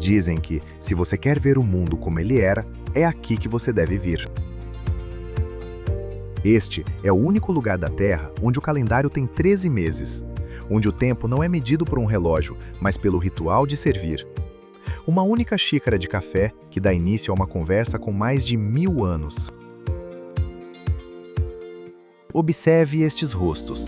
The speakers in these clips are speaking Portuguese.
Dizem que, se você quer ver o mundo como ele era, é aqui que você deve vir. Este é o único lugar da Terra onde o calendário tem 13 meses, onde o tempo não é medido por um relógio, mas pelo ritual de servir. Uma única xícara de café que dá início a uma conversa com mais de 1000 anos. Observe estes rostos.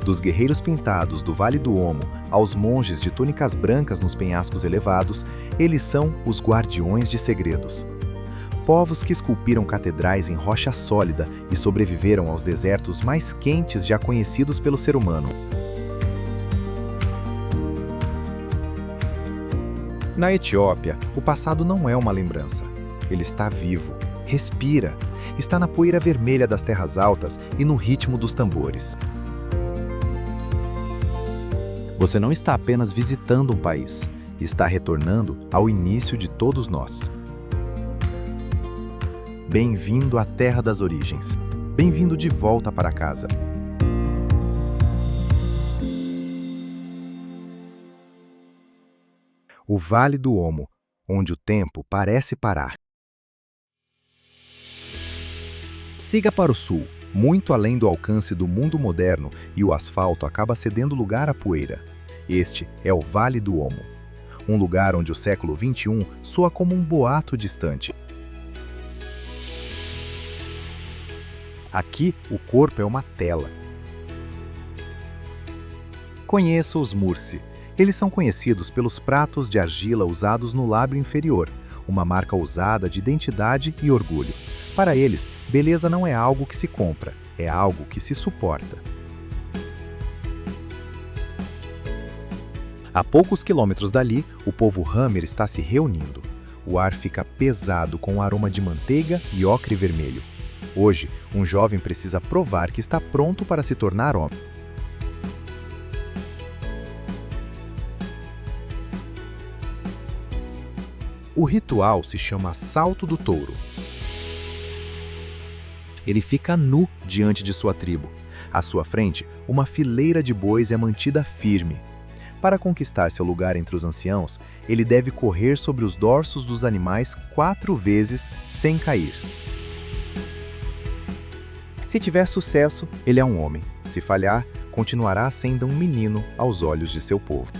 Dos guerreiros pintados do Vale do Omo aos monges de túnicas brancas nos penhascos elevados, eles são os guardiões de segredos. Povos que esculpiram catedrais em rocha sólida e sobreviveram aos desertos mais quentes já conhecidos pelo ser humano. Na Etiópia, o passado não é uma lembrança. Ele está vivo, respira, está na poeira vermelha das terras altas e no ritmo dos tambores. Você não está apenas visitando um país, está retornando ao início de todos nós. Bem-vindo à Terra das Origens. Bem-vindo de volta para casa. O Vale do Omo, onde o tempo parece parar. Siga para o sul, muito além do alcance do mundo moderno, e o asfalto acaba cedendo lugar à poeira. Este é o Vale do Omo, um lugar onde o século XXI soa como um boato distante. Aqui, o corpo é uma tela. Conheça os Mursi. Eles são conhecidos pelos pratos de argila usados no lábio inferior, uma marca ousada de identidade e orgulho. Para eles, beleza não é algo que se compra, é algo que se suporta. A poucos quilômetros dali, o povo Hamer está se reunindo. O ar fica pesado com o aroma de manteiga e ocre vermelho. Hoje, um jovem precisa provar que está pronto para se tornar homem. O ritual se chama Salto do Touro. Ele fica nu diante de sua tribo. À sua frente, uma fileira de bois é mantida firme. Para conquistar seu lugar entre os anciãos, ele deve correr sobre os dorsos dos animais 4 vezes sem cair. Se tiver sucesso, ele é um homem. Se falhar, continuará sendo um menino aos olhos de seu povo.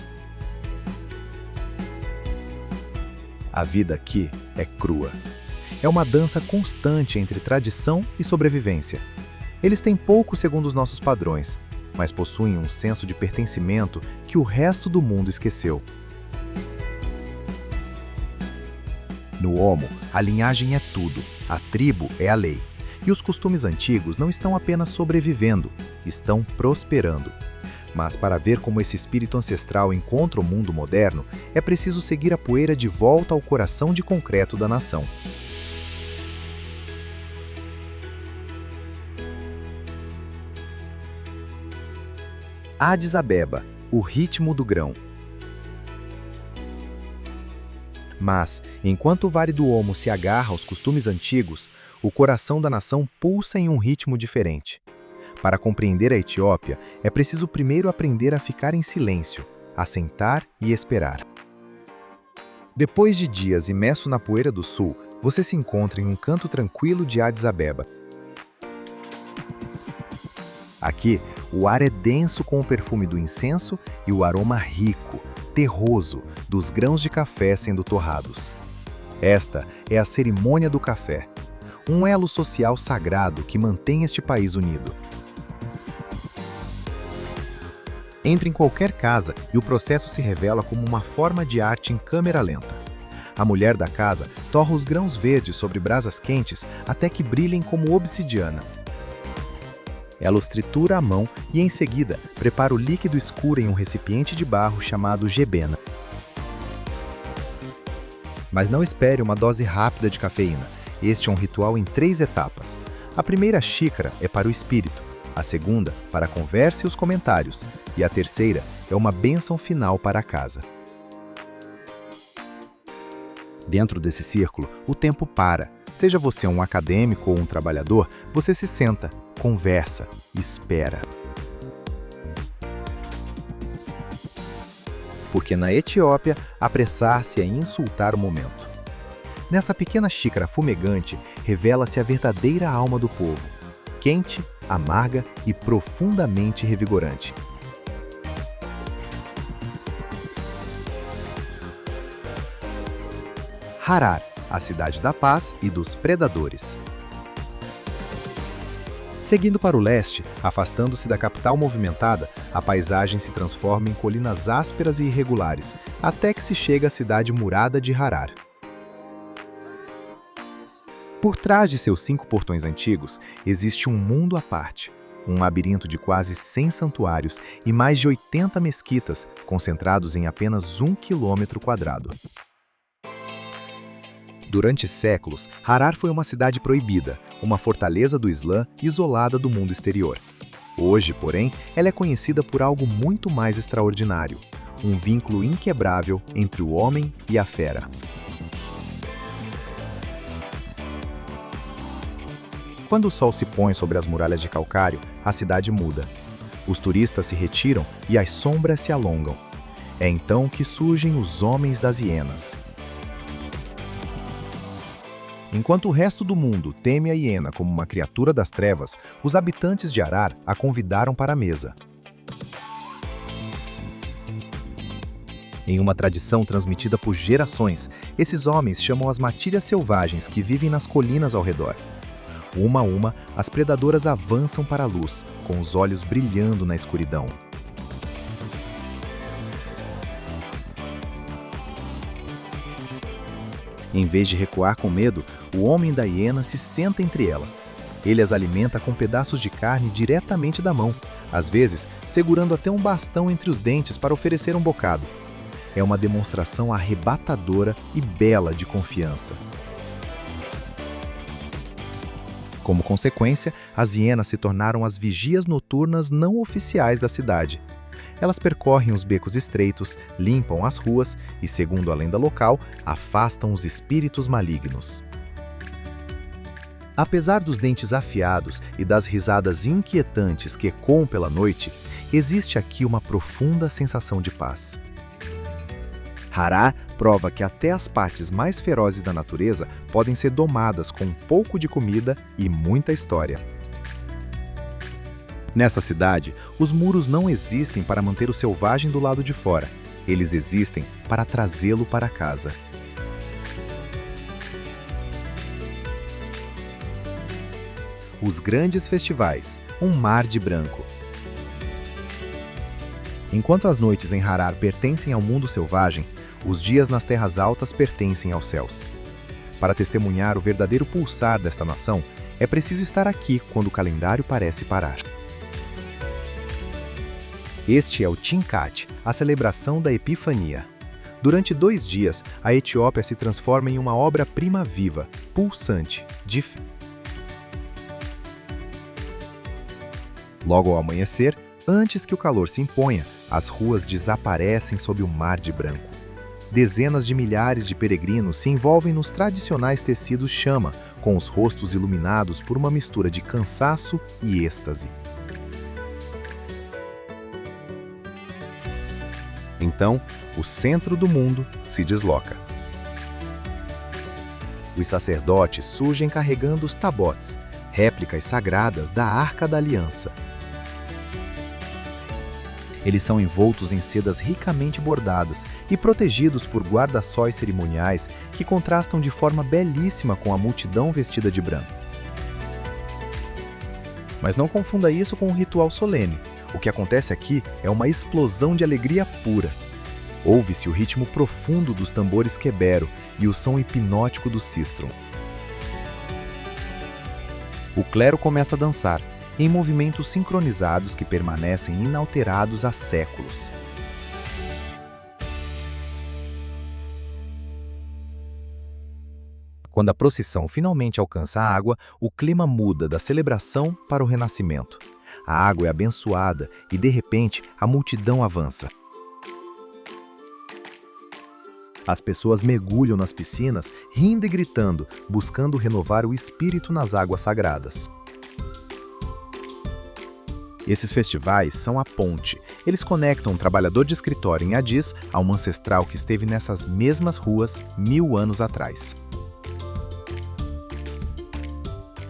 A vida aqui é crua. É uma dança constante entre tradição e sobrevivência. Eles têm pouco segundo os nossos padrões, mas possuem um senso de pertencimento que o resto do mundo esqueceu. No Omo, a linhagem é tudo, a tribo é a lei. E os costumes antigos não estão apenas sobrevivendo, estão prosperando. Mas para ver como esse espírito ancestral encontra o mundo moderno, é preciso seguir a poeira de volta ao coração de concreto da nação. Addis Abeba, o ritmo do grão. Mas, enquanto o Vale do Omo se agarra aos costumes antigos, o coração da nação pulsa em um ritmo diferente. Para compreender a Etiópia, é preciso primeiro aprender a ficar em silêncio, a sentar e esperar. Depois de dias imerso na poeira do sul, você se encontra em um canto tranquilo de Addis Abeba. Aqui, o ar é denso com o perfume do incenso e o aroma rico, terroso, dos grãos de café sendo torrados. Esta é a cerimônia do café, um elo social sagrado que mantém este país unido. Entre em qualquer casa e o processo se revela como uma forma de arte em câmera lenta. A mulher da casa torra os grãos verdes sobre brasas quentes até que brilhem como obsidiana. Ela os tritura à mão e, em seguida, prepara o líquido escuro em um recipiente de barro chamado gebena. Mas não espere uma dose rápida de cafeína. Este é um ritual em 3 etapas. A primeira xícara é para o espírito, a segunda para a conversa e os comentários, e a terceira é uma bênção final para a casa. Dentro desse círculo, o tempo para. Seja você um acadêmico ou um trabalhador, você se senta, conversa, espera. porque na Etiópia, apressar-se é insultar o momento. Nessa pequena xícara fumegante, revela-se a verdadeira alma do povo, quente, amarga e profundamente revigorante. Harar, a cidade da paz e dos predadores. Seguindo para o leste, afastando-se da capital movimentada, a paisagem se transforma em colinas ásperas e irregulares, até que se chega à cidade murada de Harar. Por trás de seus 5 portões antigos, existe um mundo à parte, um labirinto de quase 100 santuários e mais de 80 mesquitas, concentrados em apenas 1 quilômetro quadrado. Durante séculos, Harar foi uma cidade proibida, uma fortaleza do Islã isolada do mundo exterior. Hoje, porém, ela é conhecida por algo muito mais extraordinário, um vínculo inquebrável entre o homem e a fera. Quando o sol se põe sobre as muralhas de calcário, a cidade muda. Os turistas se retiram e as sombras se alongam. É então que surgem os Homens das Hienas. Enquanto o resto do mundo teme a hiena como uma criatura das trevas, os habitantes de Harar a convidaram para a mesa. Em uma tradição transmitida por gerações, esses homens chamam as matilhas selvagens que vivem nas colinas ao redor. Uma a uma, as predadoras avançam para a luz, com os olhos brilhando na escuridão. Em vez de recuar com medo, o homem da hiena se senta entre elas. Ele as alimenta com pedaços de carne diretamente da mão, às vezes segurando até um bastão entre os dentes para oferecer um bocado. É uma demonstração arrebatadora e bela de confiança. Como consequência, as hienas se tornaram as vigias noturnas não oficiais da cidade. Elas percorrem os becos estreitos, limpam as ruas e, segundo a lenda local, afastam os espíritos malignos. Apesar dos dentes afiados e das risadas inquietantes que ecoam pela noite, existe aqui uma profunda sensação de paz. Harar prova que até as partes mais ferozes da natureza podem ser domadas com um pouco de comida e muita história. Nessa cidade, os muros não existem para manter o selvagem do lado de fora. Eles existem para trazê-lo para casa. Os grandes festivais, um mar de branco. Enquanto as noites em Harar pertencem ao mundo selvagem, os dias nas terras altas pertencem aos céus. Para testemunhar o verdadeiro pulsar desta nação, é preciso estar aqui quando o calendário parece parar. Este é o Tinkat, a celebração da Epifania. Durante 2 dias, a Etiópia se transforma em uma obra-prima viva, pulsante, de fé. Logo ao amanhecer, antes que o calor se imponha, as ruas desaparecem sob o mar de branco. Dezenas de milhares de peregrinos se envolvem nos tradicionais tecidos chama, com os rostos iluminados por uma mistura de cansaço e êxtase. Então, o centro do mundo se desloca. Os sacerdotes surgem carregando os tabotes, réplicas sagradas da Arca da Aliança. Eles são envoltos em sedas ricamente bordadas e protegidos por guarda-sóis cerimoniais que contrastam de forma belíssima com a multidão vestida de branco. Mas não confunda isso com um ritual solene. O que acontece aqui é uma explosão de alegria pura. Ouve-se o ritmo profundo dos tambores quebero e o som hipnótico do sistrum. O clero começa a dançar, em movimentos sincronizados que permanecem inalterados há séculos. Quando a procissão finalmente alcança a água, o clima muda da celebração para o renascimento. A água é abençoada e, de repente, a multidão avança. As pessoas mergulham nas piscinas, rindo e gritando, buscando renovar o espírito nas águas sagradas. Esses festivais são a ponte. Eles conectam um trabalhador de escritório em Addis a uma ancestral que esteve nessas mesmas ruas 1000 anos atrás.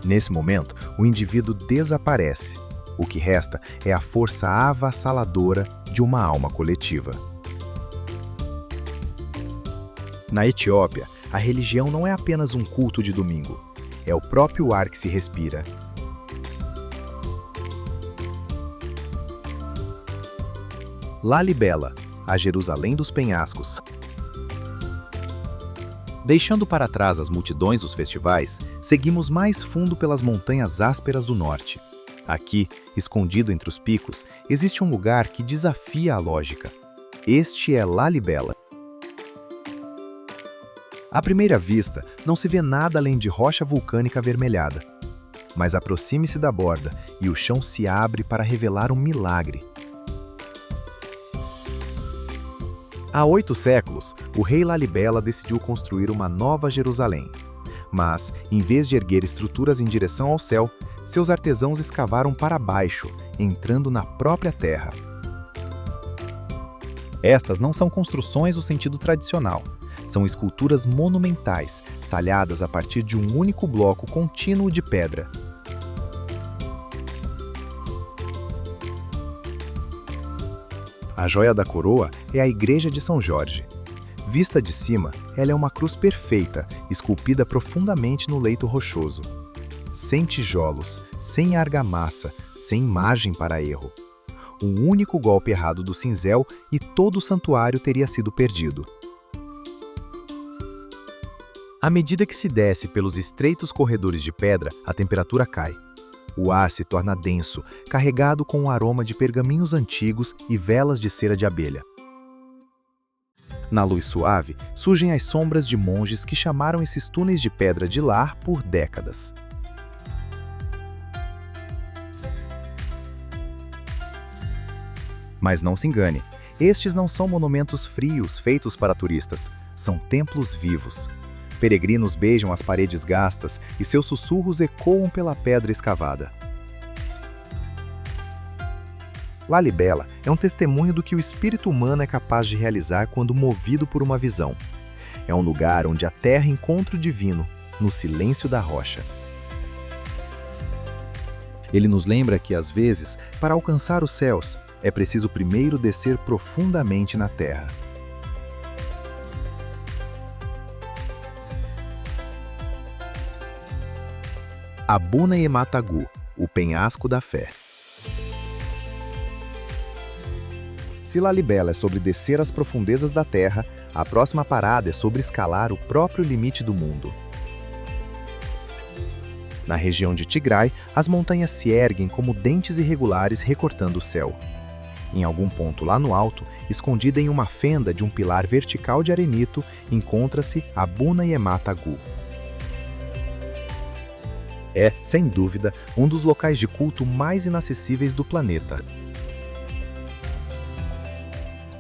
Nesse momento, o indivíduo desaparece. O que resta é a força avassaladora de uma alma coletiva. Na Etiópia, a religião não é apenas um culto de domingo. É o próprio ar que se respira. Lalibela, a Jerusalém dos penhascos. Deixando para trás as multidões dos festivais, seguimos mais fundo pelas montanhas ásperas do norte. Aqui, escondido entre os picos, existe um lugar que desafia a lógica. Este é Lalibela. À primeira vista, não se vê nada além de rocha vulcânica avermelhada. Mas aproxime-se da borda e o chão se abre para revelar um milagre. Há 8 séculos, o rei Lalibela decidiu construir uma nova Jerusalém. Mas, em vez de erguer estruturas em direção ao céu, seus artesãos escavaram para baixo, entrando na própria terra. Estas não são construções no sentido tradicional. São esculturas monumentais, talhadas a partir de um único bloco contínuo de pedra. A joia da coroa é a Igreja de São Jorge. Vista de cima, ela é uma cruz perfeita, esculpida profundamente no leito rochoso. Sem tijolos, sem argamassa, sem margem para erro. Um único golpe errado do cinzel e todo o santuário teria sido perdido. À medida que se desce pelos estreitos corredores de pedra, a temperatura cai. O ar se torna denso, carregado com um aroma de pergaminhos antigos e velas de cera de abelha. Na luz suave, surgem as sombras de monges que chamaram esses túneis de pedra de lar por décadas. Mas não se engane, estes não são monumentos frios feitos para turistas, são templos vivos. Peregrinos beijam as paredes gastas e seus sussurros ecoam pela pedra escavada. Lalibela é um testemunho do que o espírito humano é capaz de realizar quando movido por uma visão. É um lugar onde a terra encontra o divino, no silêncio da rocha. Ele nos lembra que, às vezes, para alcançar os céus, é preciso primeiro descer profundamente na terra. Abuna Yematagu, o penhasco da fé. Se Lalibela é sobre descer às profundezas da terra, a próxima parada é sobre escalar o próprio limite do mundo. Na região de Tigray, as montanhas se erguem como dentes irregulares recortando o céu. Em algum ponto lá no alto, escondida em uma fenda de um pilar vertical de arenito, encontra-se Abuna Yematagu. É, sem dúvida, um dos locais de culto mais inacessíveis do planeta.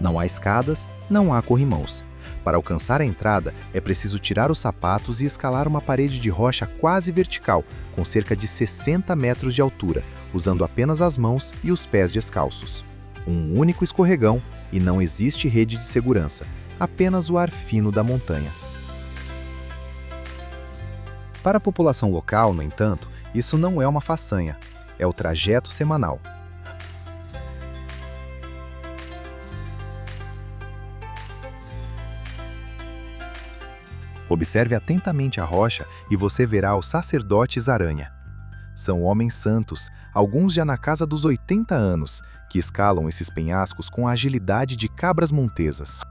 Não há escadas, não há corrimãos. Para alcançar a entrada, é preciso tirar os sapatos e escalar uma parede de rocha quase vertical, com cerca de 60 metros de altura, usando apenas as mãos e os pés descalços. Um único escorregão e não existe rede de segurança, apenas o ar fino da montanha. Para a população local, no entanto, isso não é uma façanha, é o trajeto semanal. Observe atentamente a rocha e você verá os sacerdotes aranha. São homens santos, alguns já na casa dos 80 anos, que escalam esses penhascos com a agilidade de cabras montesas.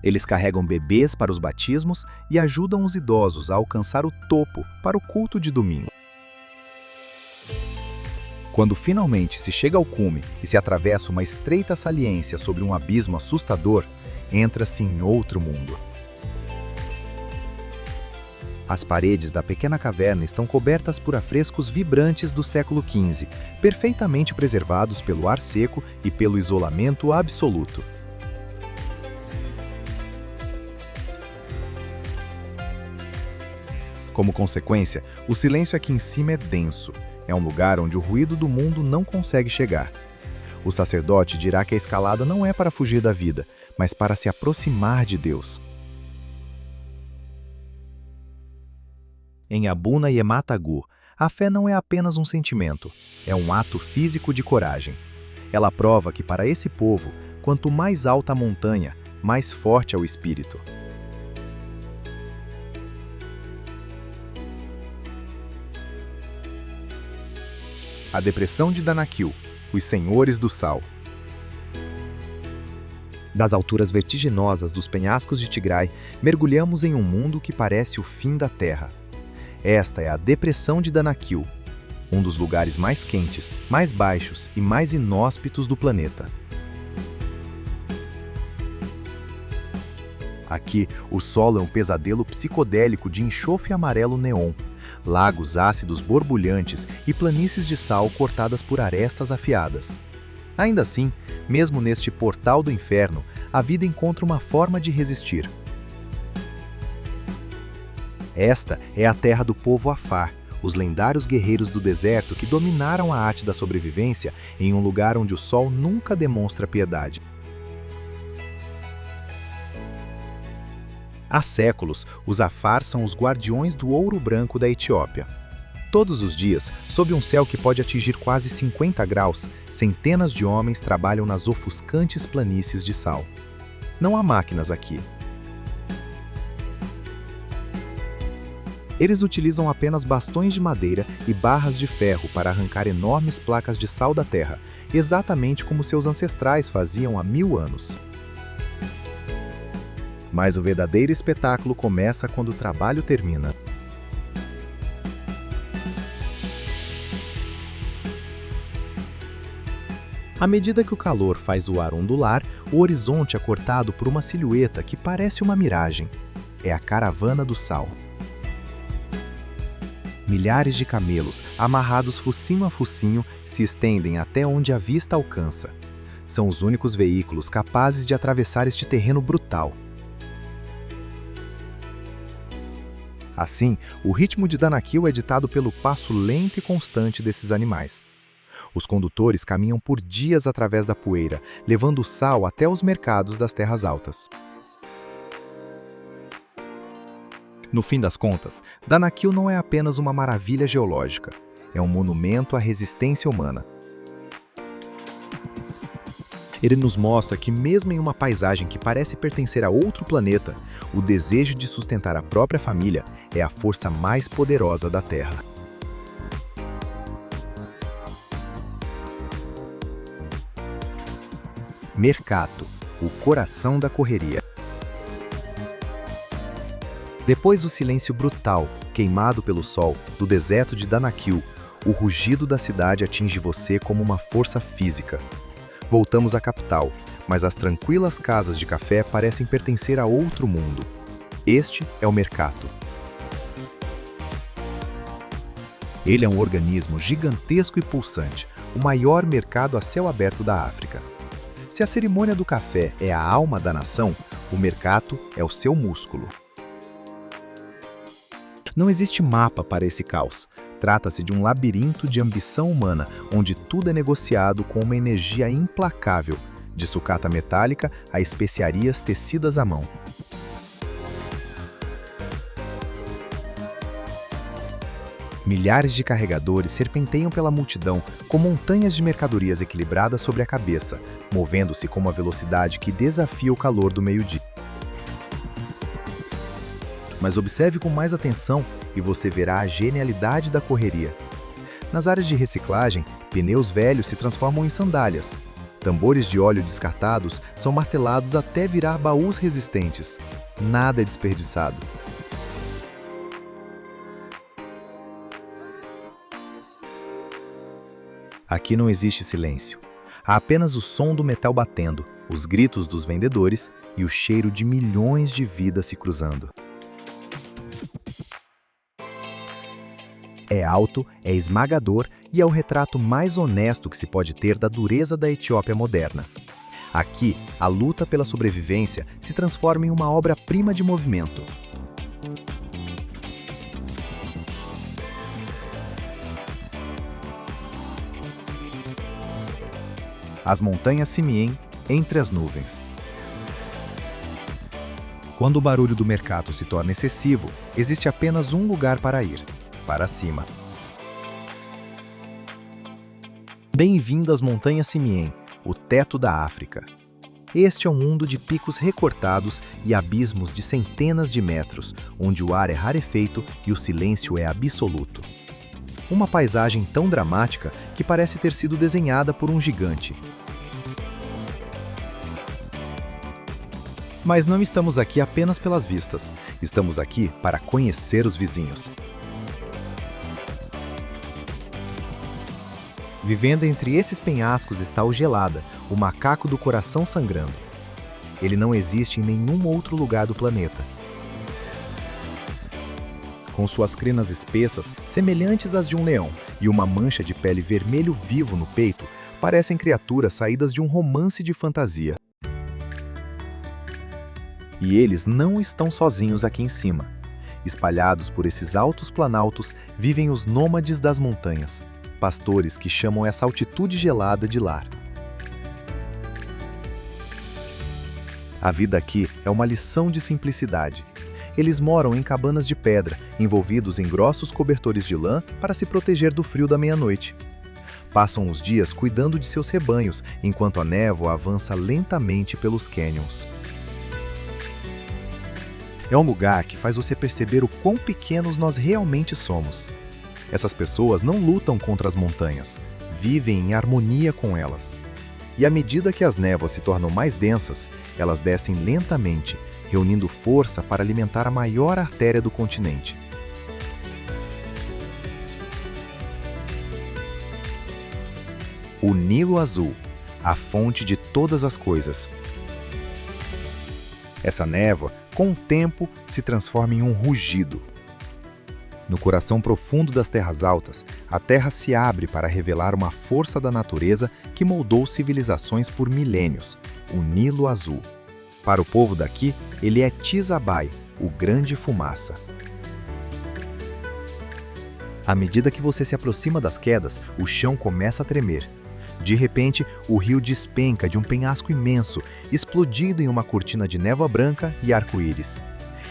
Eles carregam bebês para os batismos e ajudam os idosos a alcançar o topo para o culto de domingo. Quando finalmente se chega ao cume e se atravessa uma estreita saliência sobre um abismo assustador, entra-se em outro mundo. As paredes da pequena caverna estão cobertas por afrescos vibrantes do século XV, perfeitamente preservados pelo ar seco e pelo isolamento absoluto. Como consequência, o silêncio aqui em cima é denso. É um lugar onde o ruído do mundo não consegue chegar. O sacerdote dirá que a escalada não é para fugir da vida, mas para se aproximar de Deus. Em Abuna e Ematagu, a fé não é apenas um sentimento, é um ato físico de coragem. Ela prova que para esse povo, quanto mais alta a montanha, mais forte é o espírito. A Depressão de Danakil, os Senhores do Sal. Das alturas vertiginosas dos penhascos de Tigray, mergulhamos em um mundo que parece o fim da Terra. Esta é a Depressão de Danakil, um dos lugares mais quentes, mais baixos e mais inóspitos do planeta. Aqui, o solo é um pesadelo psicodélico de enxofre amarelo neon, lagos ácidos borbulhantes e planícies de sal cortadas por arestas afiadas. Ainda assim, mesmo neste portal do inferno, a vida encontra uma forma de resistir. Esta é a terra do povo Afar, os lendários guerreiros do deserto que dominaram a arte da sobrevivência em um lugar onde o sol nunca demonstra piedade. Há séculos, os Afar são os guardiões do ouro branco da Etiópia. Todos os dias, sob um céu que pode atingir quase 50 graus, centenas de homens trabalham nas ofuscantes planícies de sal. Não há máquinas aqui. Eles utilizam apenas bastões de madeira e barras de ferro para arrancar enormes placas de sal da terra, exatamente como seus ancestrais faziam há 1000 anos. Mas o verdadeiro espetáculo começa quando o trabalho termina. À medida que o calor faz o ar ondular, o horizonte é cortado por uma silhueta que parece uma miragem. É a caravana do sal. Milhares de camelos, amarrados focinho a focinho, se estendem até onde a vista alcança. São os únicos veículos capazes de atravessar este terreno brutal. Assim, o ritmo de Danakil é ditado pelo passo lento e constante desses animais. Os condutores caminham por dias através da poeira, levando o sal até os mercados das terras altas. No fim das contas, Danakil não é apenas uma maravilha geológica, é um monumento à resistência humana. Ele nos mostra que mesmo em uma paisagem que parece pertencer a outro planeta, o desejo de sustentar a própria família é a força mais poderosa da Terra. Mercato, o coração da correria. Depois do silêncio brutal, queimado pelo sol, do deserto de Danakil, o rugido da cidade atinge você como uma força física. Voltamos à capital, mas as tranquilas casas de café parecem pertencer a outro mundo. Este é o mercato. Ele é um organismo gigantesco e pulsante, o maior mercado a céu aberto da África. Se a cerimônia do café é a alma da nação, o mercato é o seu músculo. Não existe mapa para esse caos. Trata-se de um labirinto de ambição humana, onde tudo é negociado com uma energia implacável, de sucata metálica a especiarias tecidas à mão. Milhares de carregadores serpenteiam pela multidão com montanhas de mercadorias equilibradas sobre a cabeça, movendo-se com uma velocidade que desafia o calor do meio-dia. Mas observe com mais atenção e você verá a genialidade da correria. Nas áreas de reciclagem, pneus velhos se transformam em sandálias. Tambores de óleo descartados são martelados até virar baús resistentes. Nada é desperdiçado. Aqui não existe silêncio. Há apenas o som do metal batendo, os gritos dos vendedores e o cheiro de milhões de vidas se cruzando. É alto, é esmagador e é o retrato mais honesto que se pode ter da dureza da Etiópia moderna. Aqui, a luta pela sobrevivência se transforma em uma obra-prima de movimento. As montanhas Simien, entre as nuvens. Quando o barulho do mercado se torna excessivo, existe apenas um lugar para ir: para cima. Bem-vindo às montanhas Simien, o teto da África. Este é um mundo de picos recortados e abismos de centenas de metros, onde o ar é rarefeito e o silêncio é absoluto. Uma paisagem tão dramática que parece ter sido desenhada por um gigante. Mas não estamos aqui apenas pelas vistas. Estamos aqui para conhecer os vizinhos. Vivendo entre esses penhascos está o Gelada, o macaco do coração sangrando. Ele não existe em nenhum outro lugar do planeta. Com suas crinas espessas, semelhantes às de um leão, e uma mancha de pele vermelho vivo no peito, parecem criaturas saídas de um romance de fantasia. E eles não estão sozinhos aqui em cima. Espalhados por esses altos planaltos vivem os nômades das montanhas, pastores que chamam essa altitude gelada de lar. A vida aqui é uma lição de simplicidade. Eles moram em cabanas de pedra, envolvidos em grossos cobertores de lã para se proteger do frio da meia-noite. Passam os dias cuidando de seus rebanhos, enquanto a névoa avança lentamente pelos cânions. É um lugar que faz você perceber o quão pequenos nós realmente somos. Essas pessoas não lutam contra as montanhas, vivem em harmonia com elas. E à medida que as névoas se tornam mais densas, elas descem lentamente, reunindo força para alimentar a maior artéria do continente. O Nilo Azul, a fonte de todas as coisas. Essa névoa, com o tempo, se transforma em um rugido. No coração profundo das terras altas, a terra se abre para revelar uma força da natureza que moldou civilizações por milênios, o Nilo Azul. Para o povo daqui, ele é Tizabai, o Grande Fumaça. À medida que você se aproxima das quedas, o chão começa a tremer. De repente, o rio despenca de um penhasco imenso, explodindo em uma cortina de névoa branca e arco-íris.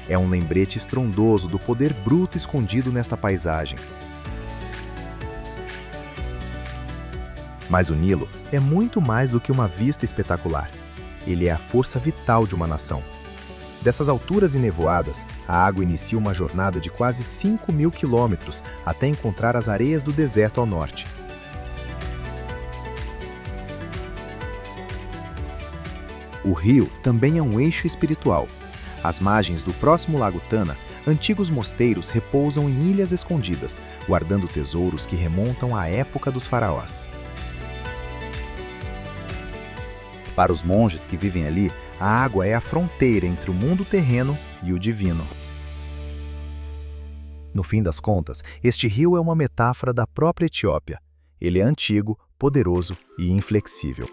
É um lembrete estrondoso do poder bruto escondido nesta paisagem. Mas o Nilo é muito mais do que uma vista espetacular. Ele é a força vital de uma nação. Dessas alturas enevoadas, a água inicia uma jornada de quase 5.000 quilômetros até encontrar as areias do deserto ao norte. O rio também é um eixo espiritual. Às margens do próximo Lago Tana, antigos mosteiros repousam em ilhas escondidas, guardando tesouros que remontam à época dos faraós. Para os monges que vivem ali, a água é a fronteira entre o mundo terreno e o divino. No fim das contas, este rio é uma metáfora da própria Etiópia. Ele é antigo, poderoso e inflexível.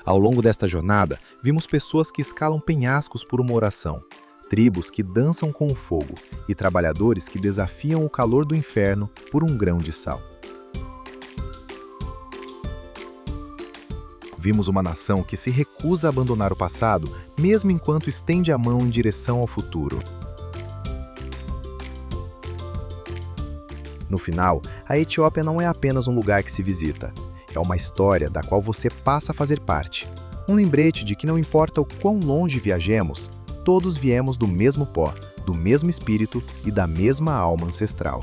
Ao longo desta jornada, vimos pessoas que escalam penhascos por uma oração, tribos que dançam com o fogo e trabalhadores que desafiam o calor do inferno por um grão de sal. Vimos uma nação que se recusa a abandonar o passado, mesmo enquanto estende a mão em direção ao futuro. No final, a Etiópia não é apenas um lugar que se visita. É uma história da qual você passa a fazer parte. Um lembrete de que não importa o quão longe viajemos, todos viemos do mesmo pó, do mesmo espírito e da mesma alma ancestral.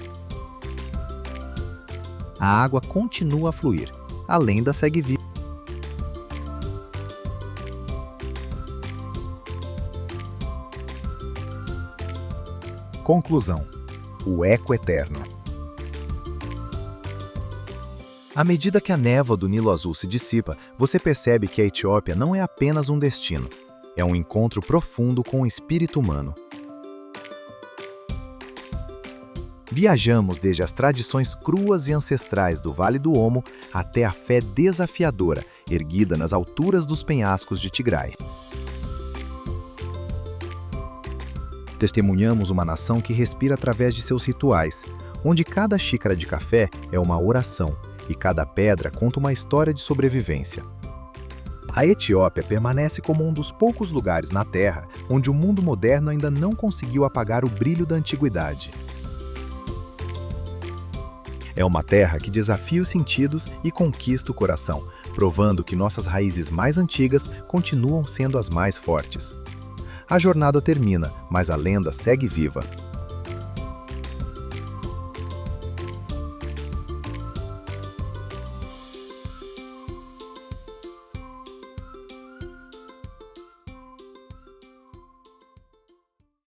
A água continua a fluir, a lenda segue viva. Conclusão: o eco eterno. À medida que a névoa do Nilo Azul se dissipa, você percebe que a Etiópia não é apenas um destino. É um encontro profundo com o espírito humano. Viajamos desde as tradições cruas e ancestrais do Vale do Omo até a fé desafiadora, erguida nas alturas dos penhascos de Tigray. Testemunhamos uma nação que respira através de seus rituais, onde cada xícara de café é uma oração, e cada pedra conta uma história de sobrevivência. A Etiópia permanece como um dos poucos lugares na Terra onde o mundo moderno ainda não conseguiu apagar o brilho da antiguidade. É uma terra que desafia os sentidos e conquista o coração, provando que nossas raízes mais antigas continuam sendo as mais fortes. A jornada termina, mas a lenda segue viva.